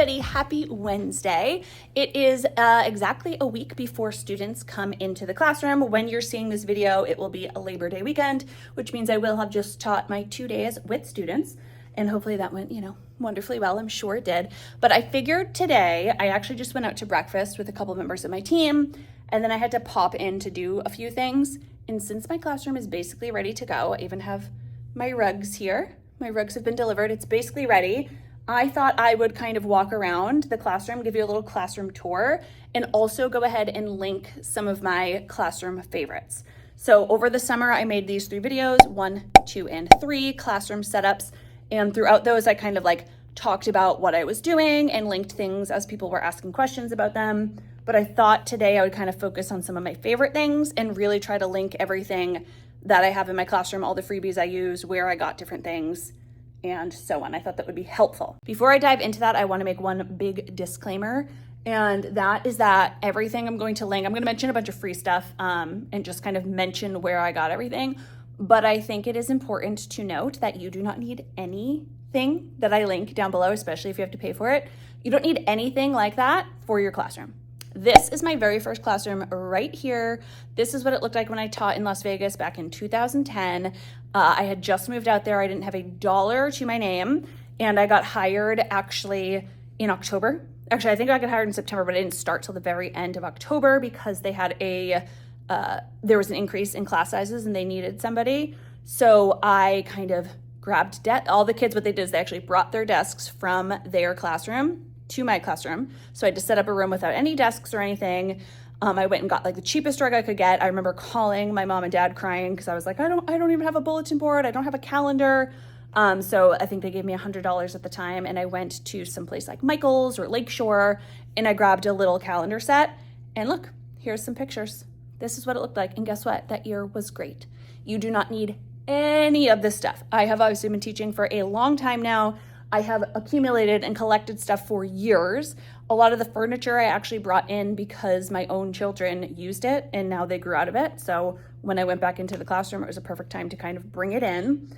everybody, happy Wednesday. It is exactly a week before students come into the classroom. When you're seeing this video, it will be a Labor Day weekend, which means I will have just taught my 2 days with students. And hopefully that went, wonderfully well. I'm sure it did. But I figured today, I actually just went out to breakfast with a couple members of my team, and then I had to pop in to do a few things. And since my classroom is basically ready to go, I even have my rugs here. My rugs have been delivered. It's basically ready. I thought I would kind of walk around the classroom, give you a little classroom tour, and also go ahead and link some of my classroom favorites. So over the summer, I made these 3 videos, 1, 2, and 3 classroom setups. And throughout those, I kind of talked about what I was doing and linked things as people were asking questions about them. But I thought today I would kind of focus on some of my favorite things and really try to link everything that I have in my classroom, all the freebies I use, where I got different things, and so on. I thought that would be helpful. Before I dive into that, I want to make one big disclaimer, and that is that everything I'm going to link, I'm going to mention a bunch of free stuff and just kind of mention where I got everything, but I think it is important to note that you do not need anything that I link down below, especially if you have to pay for it. You don't need anything like that for your classroom. This is my very first classroom right here. This is what it looked like when I taught in Las Vegas back in 2010. I had just moved out there. I didn't have $1 to my name, and I got hired actually in October. Actually, I think I got hired in September, but I didn't start till the very end of October because they had there was an increase in class sizes and they needed somebody. So I kind of grabbed all the kids. What they did is they actually brought their desks from their classroom to my classroom. So I had to set up a room without any desks or anything. I went and got the cheapest rug I could get. I remember calling my mom and dad crying because I was like, I don't even have a bulletin board. I don't have a calendar. So I think they gave me $100 at the time. And I went to some place like Michael's or Lakeshore, and I grabbed a little calendar set. And look, here's some pictures. This is what it looked like. And guess what? That year was great. You do not need any of this stuff. I have obviously been teaching for a long time now. I have accumulated and collected stuff for years. A lot of the furniture I actually brought in because my own children used it and now they grew out of it. So when I went back into the classroom, it was a perfect time to kind of bring it in.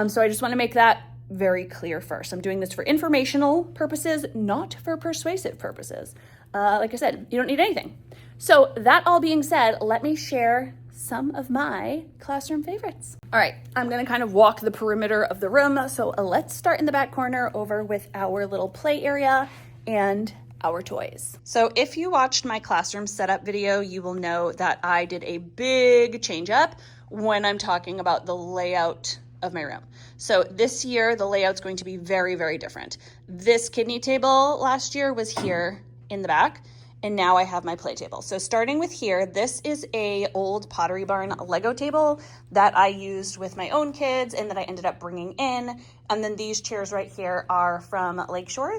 So I just want to make that very clear first. I'm doing this for informational purposes, not for persuasive purposes. Like I said, you don't need anything. So that all being said, let me share some of my classroom favorites. All right, I'm gonna kind of walk the perimeter of the room. So let's start in the back corner over with our little play area and our toys. So if you watched my classroom setup video, you will know that I did a big change up when I'm talking about the layout of my room. So this year, the layout's going to be very, very different. This kidney table last year was here in the back, and now I have my play table. So starting with here, this is a old Pottery Barn Lego table that I used with my own kids and that I ended up bringing in. And then these chairs right here are from Lakeshore.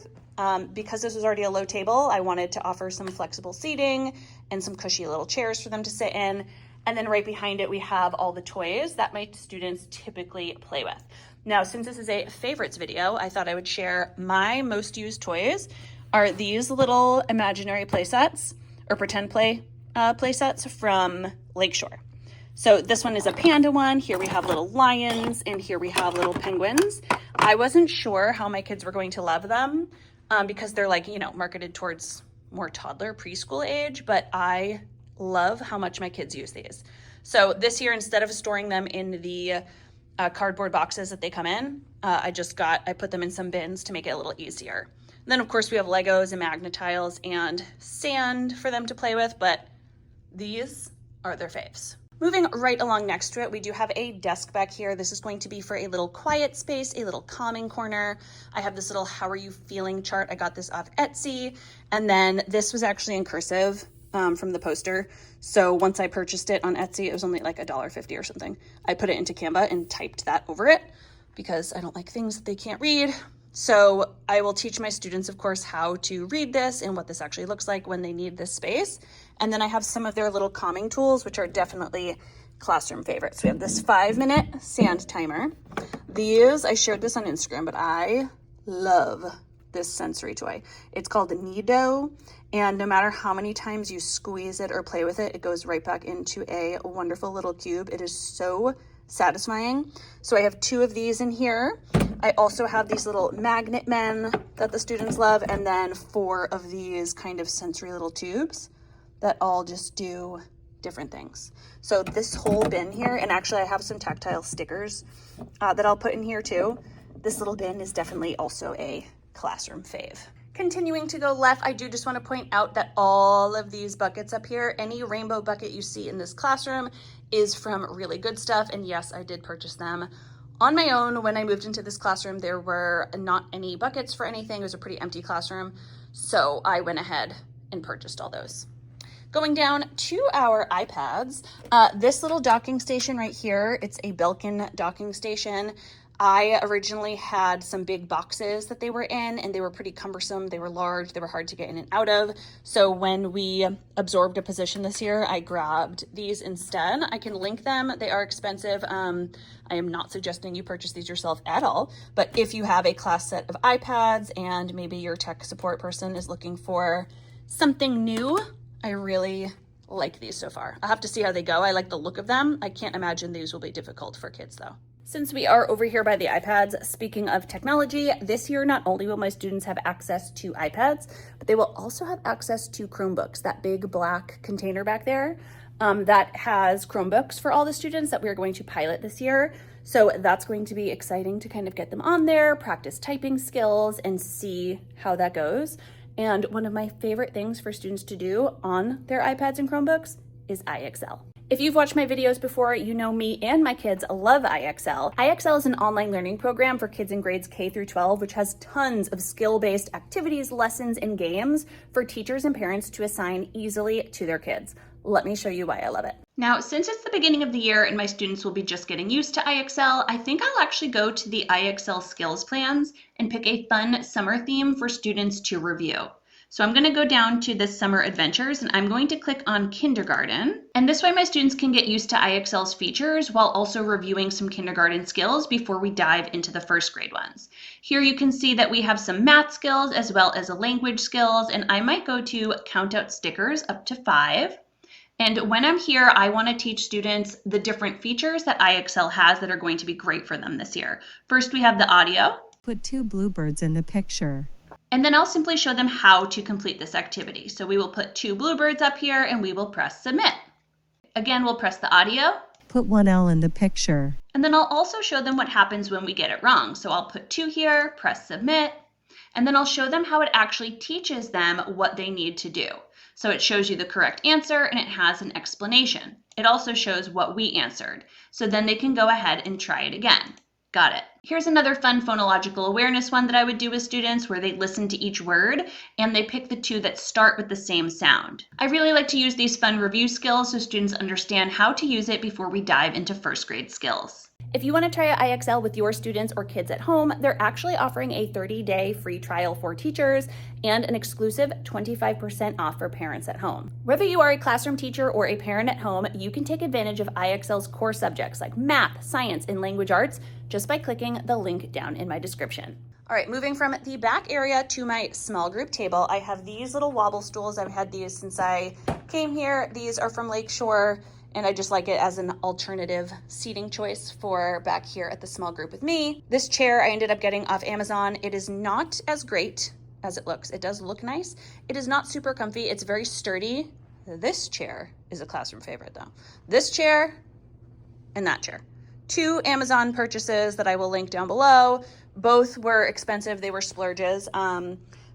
Because this was already a low table, I wanted to offer some flexible seating and some cushy little chairs for them to sit in. And then right behind it, we have all the toys that my students typically play with. Now, since this is a favorites video, I thought I would share my most used toys are these little imaginary play sets or pretend play sets from Lakeshore. So this one is a panda one. Here we have little lions, and here we have little penguins. I wasn't sure how my kids were going to love them because they're marketed towards more toddler preschool age, but I love how much my kids use these. So this year, instead of storing them in the cardboard boxes that they come in, I put them in some bins to make it a little easier. Then, of course, we have Legos and Magnetiles and sand for them to play with, but these are their faves. Moving right along next to it, we do have a desk back here. This is going to be for a little quiet space, a little calming corner. I have this little how are you feeling chart. I got this off Etsy. And then this was actually in cursive from the poster. So once I purchased it on Etsy, it was only like $1.50 or something. I put it into Canva and typed that over it because I don't like things that they can't read. So I will teach my students, of course, how to read this and what this actually looks like when they need this space. And then I have some of their little calming tools, which are definitely classroom favorites. We have this 5-minute sand timer. I shared this on Instagram, but I love this sensory toy. It's called Nido, and no matter how many times you squeeze it or play with it, it goes right back into a wonderful little cube. It is so satisfying. So I have 2 of these in here. I also have these little magnet men that the students love, and then 4 of these kind of sensory little tubes that all just do different things. So this whole bin here, and actually I have some tactile stickers that I'll put in here too. This little bin is definitely also a classroom fave. Continuing to go left, I do just want to point out that all of these buckets up here, any rainbow bucket you see in this classroom is from Really Good Stuff. And yes, I did purchase them on my own. When I moved into this classroom, there were not any buckets for anything. It was a pretty empty classroom. So I went ahead and purchased all those. Going down to our iPads, this little docking station right here, it's a Belkin docking station. I originally had some big boxes that they were in, and they were pretty cumbersome. They were large, they were hard to get in and out of. So when we absorbed a position this year, I grabbed these instead. I can link them. They are expensive. I am not suggesting you purchase these yourself at all, but if you have a class set of iPads and maybe your tech support person is looking for something new, I really like these so far. I'll have to see how they go. I like the look of them. I can't imagine these will be difficult for kids though. Since we are over here by the iPads, speaking of technology, this year not only will my students have access to iPads, but they will also have access to Chromebooks, that big black container back there that has Chromebooks for all the students that we're going to pilot this year. So that's going to be exciting to kind of get them on there, practice typing skills, and see how that goes. And one of my favorite things for students to do on their iPads and Chromebooks is IXL. If you've watched my videos before, you know me and my kids love IXL. IXL is an online learning program for kids in grades K through 12, which has tons of skill-based activities, lessons, and games for teachers and parents to assign easily to their kids. Let me show you why I love it. Now, since it's the beginning of the year and my students will be just getting used to IXL, I think I'll actually go to the IXL skills plans and pick a fun summer theme for students to review. So I'm going to go down to the summer adventures and I'm going to click on kindergarten. And this way my students can get used to IXL's features while also reviewing some kindergarten skills before we dive into the first grade ones. Here you can see that we have some math skills as well as language skills, and I might go to count out stickers up to 5. And when I'm here, I want to teach students the different features that IXL has that are going to be great for them this year. First, we have the audio. Put 2 bluebirds in the picture. And then I'll simply show them how to complete this activity. So we will put 2 bluebirds up here and we will press submit. Again, we'll press the audio. Put 1 L in the picture. And then I'll also show them what happens when we get it wrong. So I'll put 2 here, press submit, and then I'll show them how it actually teaches them what they need to do. So it shows you the correct answer and it has an explanation. It also shows what we answered. So then they can go ahead and try it again. Got it. Here's another fun phonological awareness one that I would do with students where they listen to each word and they pick the 2 that start with the same sound. I really like to use these fun review skills so students understand how to use it before we dive into first grade skills. If you want to try IXL with your students or kids at home, they're actually offering a 30-day free trial for teachers and an exclusive 25% off for parents at home. Whether you are a classroom teacher or a parent at home, you can take advantage of IXL's core subjects like math, science, and language arts just by clicking the link down in my description. All right, moving from the back area to my small group table, I have these little wobble stools. I've had these since I came here. These are from Lakeshore, and I just like it as an alternative seating choice for back here at the small group with me. This chair I ended up getting off Amazon. It is not as great as it looks. It does look nice. It is not super comfy. It's very sturdy. This chair is a classroom favorite though. This chair and that chair. 2 Amazon purchases that I will link down below. Both were expensive. They were splurges.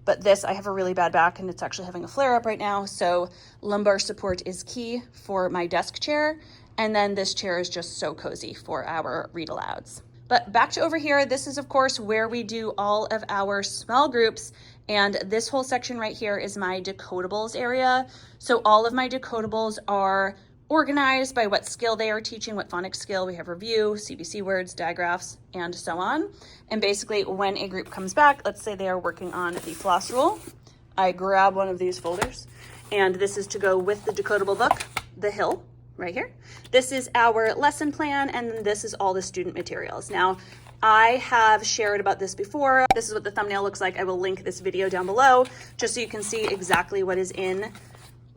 But this, I have a really bad back and it's actually having a flare up right now. So lumbar support is key for my desk chair. And then this chair is just so cozy for our read alouds. But back to over here, this is of course where we do all of our small groups. And this whole section right here is my decodables area. So all of my decodables are organized by what skill they are teaching, what phonics skill. We have review, CBC words, digraphs, and so on. And basically when a group comes back, let's say they are working on the floss rule, I grab one of these folders, and this is to go with the decodable book, The Hill, right here. This is our lesson plan, and this is all the student materials. Now, I have shared about this before. This is what the thumbnail looks like. I will link this video down below just so you can see exactly what is in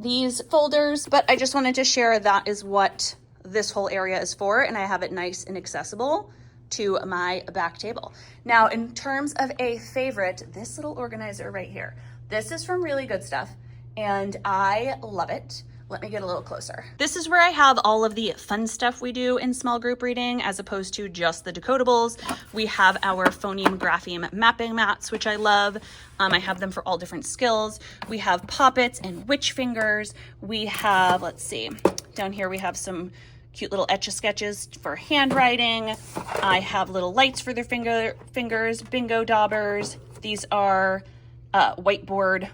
these folders, but I just wanted to share that is what this whole area is for, and I have it nice and accessible to my back table. Now, in terms of a favorite, this little organizer right here. This is from Really Good Stuff, and I love it. Let me get a little closer. This is where I have all of the fun stuff we do in small group reading as opposed to just the decodables. We have our phoneme grapheme mapping mats, which I love. I have them for all different skills. We have poppets and witch fingers. We have, let's see, down here we have some cute little etch-a-sketches for handwriting. I have little lights for their fingers, bingo daubers. These are whiteboard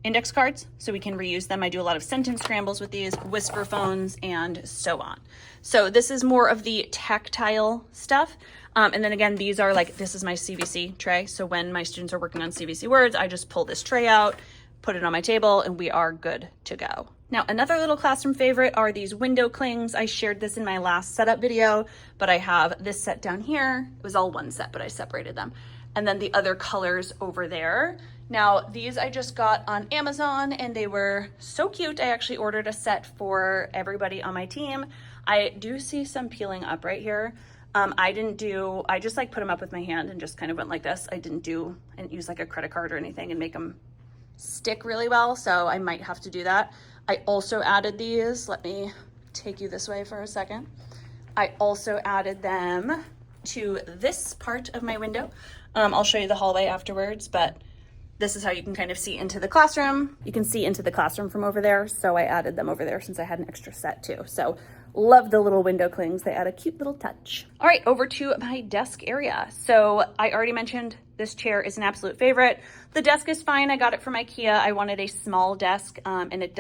index cards, so we can reuse them. I do a lot of sentence scrambles with these, whisper phones, and so on. So this is more of the tactile stuff. And then again, these are like, this is my CVC tray. So when my students are working on CVC words, I just pull this tray out, put it on my table, and we are good to go. Now, another little classroom favorite are these window clings. I shared this in my last setup video, but I have this set down here. It was all one set, but I separated them. And then the other colors over there. Now, these I just got on Amazon and they were so cute. I actually ordered a set for everybody on my team. I do see some peeling up right here. I just like put them up with my hand and just kind of went like this. I didn't use like a credit card or anything and make them stick really well. So I might have to do that. I also added these. Let me take you this way for a second. I also added them to this part of my window. I'll show you the hallway afterwards, but this is how you can kind of see into the classroom. You can see into the classroom from over there. So I added them over there since I had an extra set too. So love the little window clings. They add a cute little touch. All right, over to my desk area. So I already mentioned this chair is an absolute favorite. The desk is fine. I got it from IKEA. I wanted a small desk and it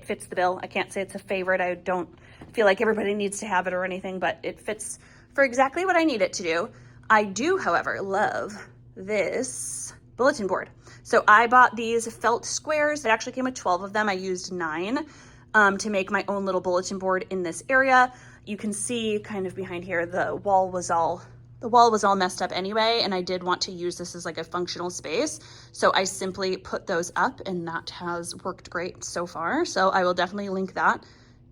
fits the bill. I can't say it's a favorite. I don't feel like everybody needs to have it or anything, but it fits for exactly what I need it to do. I do, however, love this bulletin board. So I bought these felt squares. It actually came with 12 of them. I used 9 to make my own little bulletin board in this area. You can see kind of behind here, the wall was all messed up anyway, and I did want to use this as like a functional space. So I simply put those up and that has worked great so far. So I will definitely link that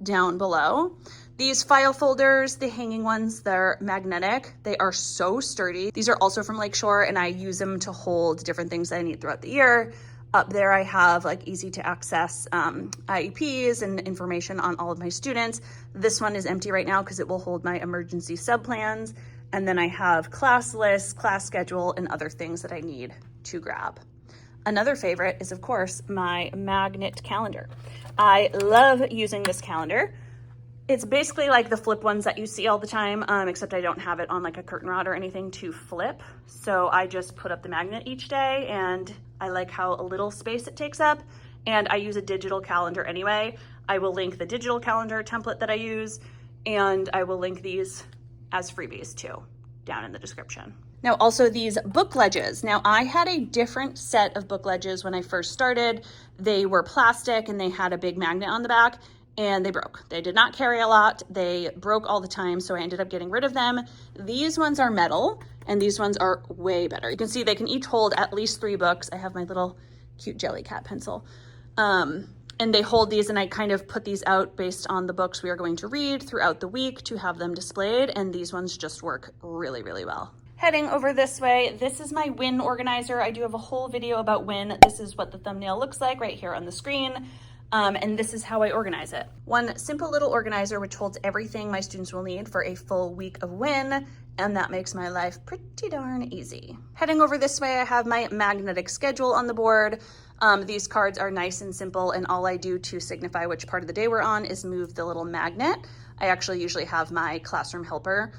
down below. These file folders, the hanging ones, they're magnetic. They are so sturdy. These are also from Lakeshore and I use them to hold different things that I need throughout the year. Up there I have like easy to access IEPs and information on all of my students. This one is empty right now because it will hold my emergency subplans. And then I have class lists, class schedule, and other things that I need to grab. Another favorite is of course my magnet calendar. I love using this calendar. It's basically like the flip ones that you see all the time, except I don't have it on like a curtain rod or anything to flip. So I just put up the magnet each day and I like how a little space it takes up. And I use a digital calendar anyway. I will link the digital calendar template that I use and I will link these as freebies too, down in the description. Now also these book ledges. Now I had a different set of book ledges when I first started. They were plastic and they had a big magnet on the back. And they broke. They did not carry a lot. They broke all the time, so I ended up getting rid of them. These ones are metal, and these ones are way better. You can see they can each hold at least 3 books. I have my little cute jelly cat pencil. And they hold these, and I kind of put these out based on the books we are going to read throughout the week to have them displayed, and these ones just work really, really well. Heading over this way, this is my Win organizer. I do have a whole video about Win. This is what the thumbnail looks like right here on the screen. And this is how I organize it. One simple little organizer which holds everything my students will need for a full week of Win, and that makes my life pretty darn easy. Heading over this way, I have my magnetic schedule on the board. These cards are nice and simple, and all I do to signify which part of the day we're on is move the little magnet. I actually usually have my classroom helper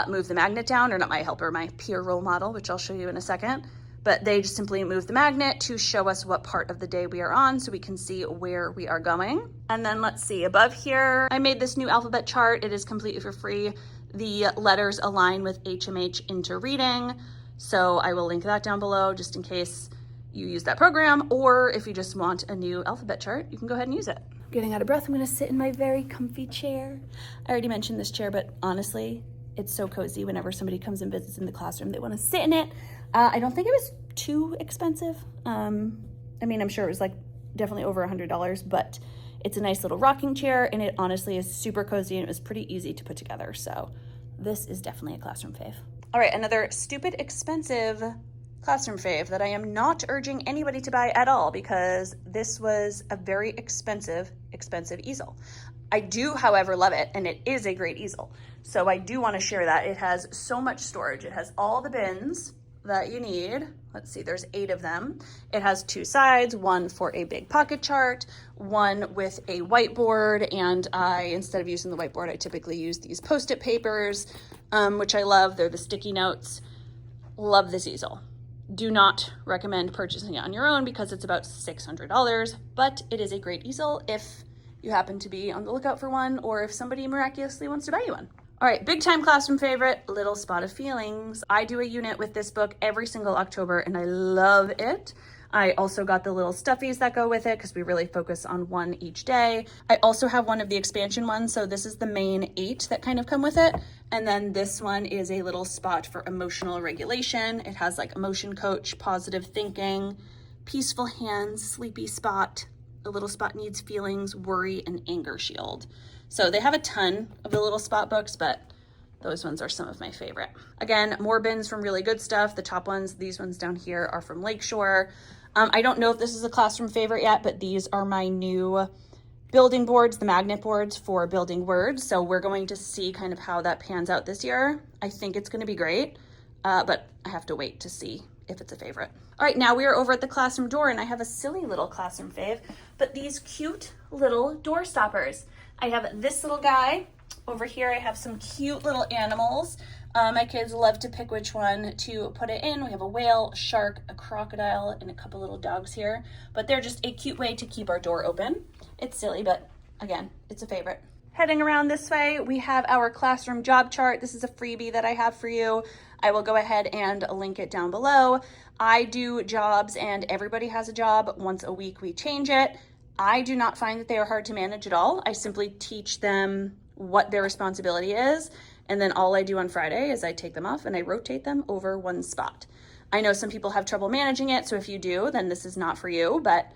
move the magnet down, or not my helper, my peer role model, which I'll show you in a second. But they just simply move the magnet to show us what part of the day we are on so we can see where we are going. And then let's see, above here, I made this new alphabet chart. It is completely for free. The letters align with HMH into reading. So I will link that down below just in case you use that program, or if you just want a new alphabet chart, you can go ahead and use it. Getting out of breath, I'm gonna sit in my very comfy chair. I already mentioned this chair, but honestly, it's so cozy. Whenever somebody comes and visits in the classroom, they wanna sit in it. I don't think it was too expensive. I mean, I'm sure it was like definitely over $100, but it's a nice little rocking chair and it honestly is super cozy and it was pretty easy to put together. So This is definitely a classroom fave. All right, another stupid expensive classroom fave that I am not urging anybody to buy at all because this was a very expensive easel. I do, however, love it, and it is a great easel. So I do want to share that. It has so much storage. It has all the bins that you need. Let's see, there's 8 of them. It has 2 sides, one for a big pocket chart, one with a whiteboard, and instead of using the whiteboard, I typically use these Post-it papers, which I love. They're the sticky notes. Love this easel. Do not recommend purchasing it on your own because it's about $600, but it is a great easel if you happen to be on the lookout for one or if somebody miraculously wants to buy you one. All right, big time classroom favorite, Little Spot of Feelings. I do a unit with this book every single October and I love it. I also got the little stuffies that go with it because we really focus on one each day. I also have one of the expansion ones. So this is the main 8 that kind of come with it. And then this one is a little spot for emotional regulation. It has like emotion coach, positive thinking, peaceful hands, sleepy spot. A little spot needs feelings, worry, and anger shield. So they have a ton of the little spot books, but those ones are some of my favorite. Again, more bins from Really Good Stuff. The top ones, these ones down here are from Lakeshore. I don't know if this is a classroom favorite yet, but these are my new building boards, the magnet boards for building words. So we're going to see kind of how that pans out this year. I think it's going to be great, but I have to wait to see if it's a favorite. All right, now we are over at the classroom door and I have a silly little classroom fave, but these cute little door stoppers. I have this little guy. Over here I have some cute little animals. My kids love to pick which one to put it in. We have a whale, a shark, a crocodile, and a couple little dogs here. But they're just a cute way to keep our door open. It's silly, but again, it's a favorite. Heading around this way, we have our classroom job chart. This is a freebie that I have for you. I will go ahead and link it down below. I do jobs and everybody has a job. Once a week we change it. I do not find that they are hard to manage at all. I simply teach them what their responsibility is. And then all I do on Friday is I take them off and I rotate them over one spot. I know some people have trouble managing it. So if you do, then this is not for you. But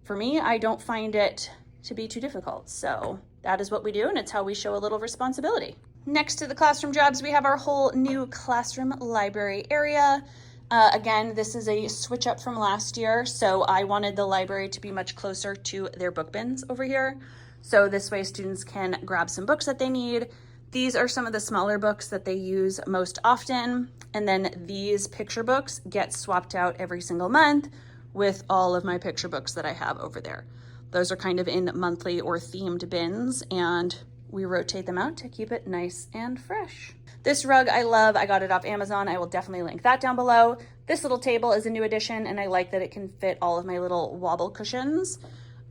for me, I don't find it to be too difficult. So that is what we do. And it's how we show a little responsibility. Next to the classroom jobs, we have our whole new classroom library area. Again, this is a switch up from last year. So I wanted the library to be much closer to their book bins over here. So this way students can grab some books that they need. These are some of the smaller books that they use most often. And then these picture books get swapped out every single month with all of my picture books that I have over there. Those are kind of in monthly or themed bins and we rotate them out to keep it nice and fresh. This rug I love. I got it off Amazon. I will definitely link that down below. This little table is a new addition and I like that it can fit all of my little wobble cushions.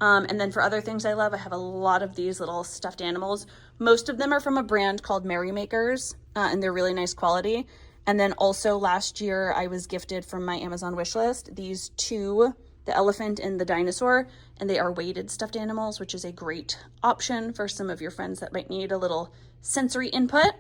And then for other things I love, I have a lot of these little stuffed animals. Most of them are from a brand called Merrymakers, and they're really nice quality. And then also last year I was gifted from my Amazon wish list these 2, the elephant and the dinosaur, and they are weighted stuffed animals, which is a great option for some of your friends that might need a little sensory input.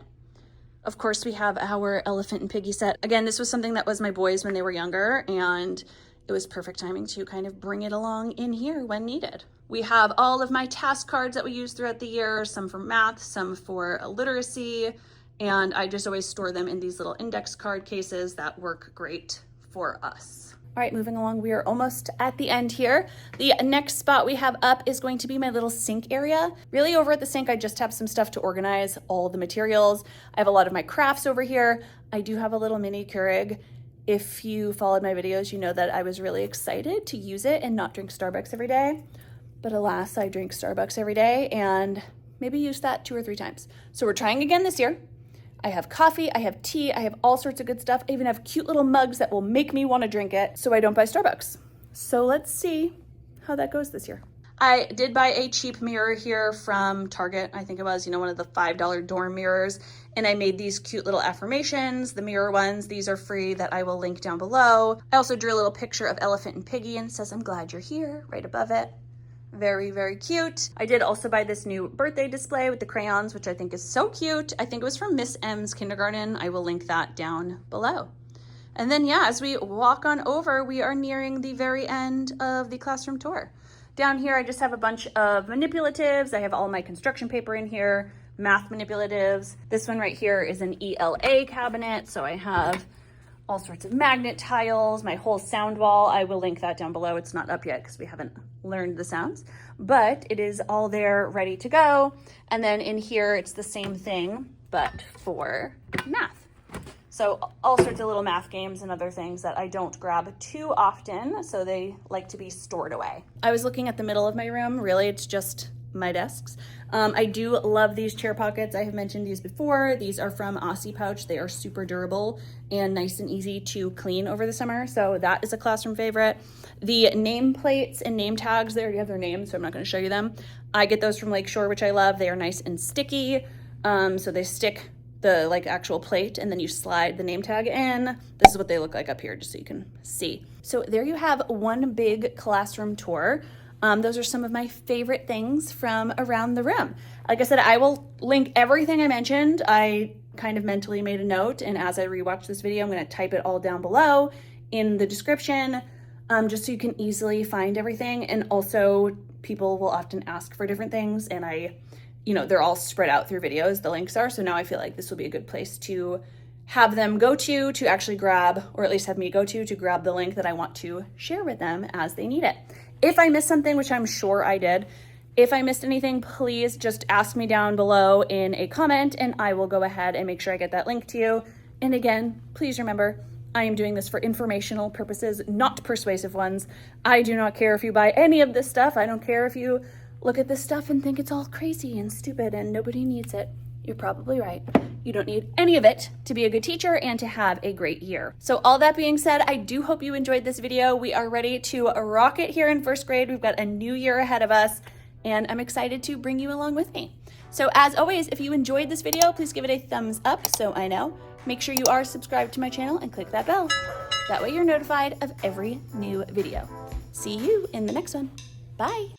Of course, we have our elephant and piggy set. Again, this was something that was my boys when they were younger, and it was perfect timing to kind of bring it along in here when needed. We have all of my task cards that we use throughout the year, some for math, some for literacy, and I just always store them in these little index card cases that work great for us. All right, moving along, we are almost at the end here. The next spot we have up is going to be my little sink area. Really over at the sink, I just have some stuff to organize all the materials. I have a lot of my crafts over here. I do have a little mini Keurig. If you followed my videos, you know that I was really excited to use it and not drink Starbucks every day. But alas, I drink Starbucks every day and maybe use that 2 or 3 times. So we're trying again this year. I have coffee, I have tea, I have all sorts of good stuff. I even have cute little mugs that will make me want to drink it so I don't buy Starbucks. So let's see how that goes this year. I did buy a cheap mirror here from Target. I think it was, one of the $5 dorm mirrors. And I made these cute little affirmations, the mirror ones. These are free that I will link down below. I also drew a little picture of Elephant and Piggy and it says, "I'm glad you're here," right above it. Very, very cute. I did also buy this new birthday display with the crayons, which I think is so cute. I think it was from Miss M's kindergarten. I will link that down below. And then yeah, as we walk on over, we are nearing the very end of the classroom tour. Down here, I just have a bunch of manipulatives. I have all my construction paper in here, math manipulatives. This one right here is an ELA cabinet. So I have all sorts of magnet tiles, my whole sound wall. I will link that down below. It's not up yet because we haven't learned the sounds, but it is all there ready to go. And then in here, it's the same thing, but for math. So all sorts of little math games and other things that I don't grab too often, so they like to be stored away. I was looking at the middle of my room. Really, it's just my desks. I do love these chair pockets. I have mentioned these before. These are from Aussie Pouch. They are super durable and nice and easy to clean over the summer. So that is a classroom favorite. The name plates and name tags, they already have their names, so I'm not going to show you them. I get those from Lakeshore, which I love. They are nice and sticky. So they stick the actual plate, and then you slide the name tag in. This is what they look like up here, just so you can see. So there you have one big classroom tour. Those are some of my favorite things from around the room. Like I said, I will link everything I mentioned. I kind of mentally made a note, and as I rewatch this video, I'm going to type it all down below in the description, just so you can easily find everything. And also, people will often ask for different things, and they're all spread out through videos, the links are. So now I feel like this will be a good place to have them go to actually grab, or at least have me go to grab the link that I want to share with them as they need it. If I missed something, which I'm sure I did, if I missed anything, please just ask me down below in a comment, and I will go ahead and make sure I get that link to you. And again, please remember, I am doing this for informational purposes, not persuasive ones. I do not care if you buy any of this stuff. I don't care if you look at this stuff and think it's all crazy and stupid and nobody needs it. You're probably right. You don't need any of it to be a good teacher and to have a great year. So all that being said, I do hope you enjoyed this video. We are ready to rock it here in first grade. We've got a new year ahead of us, and I'm excited to bring you along with me. So as always, if you enjoyed this video, please give it a thumbs up so I know. Make sure you are subscribed to my channel and click that bell. That way you're notified of every new video. See you in the next one. Bye.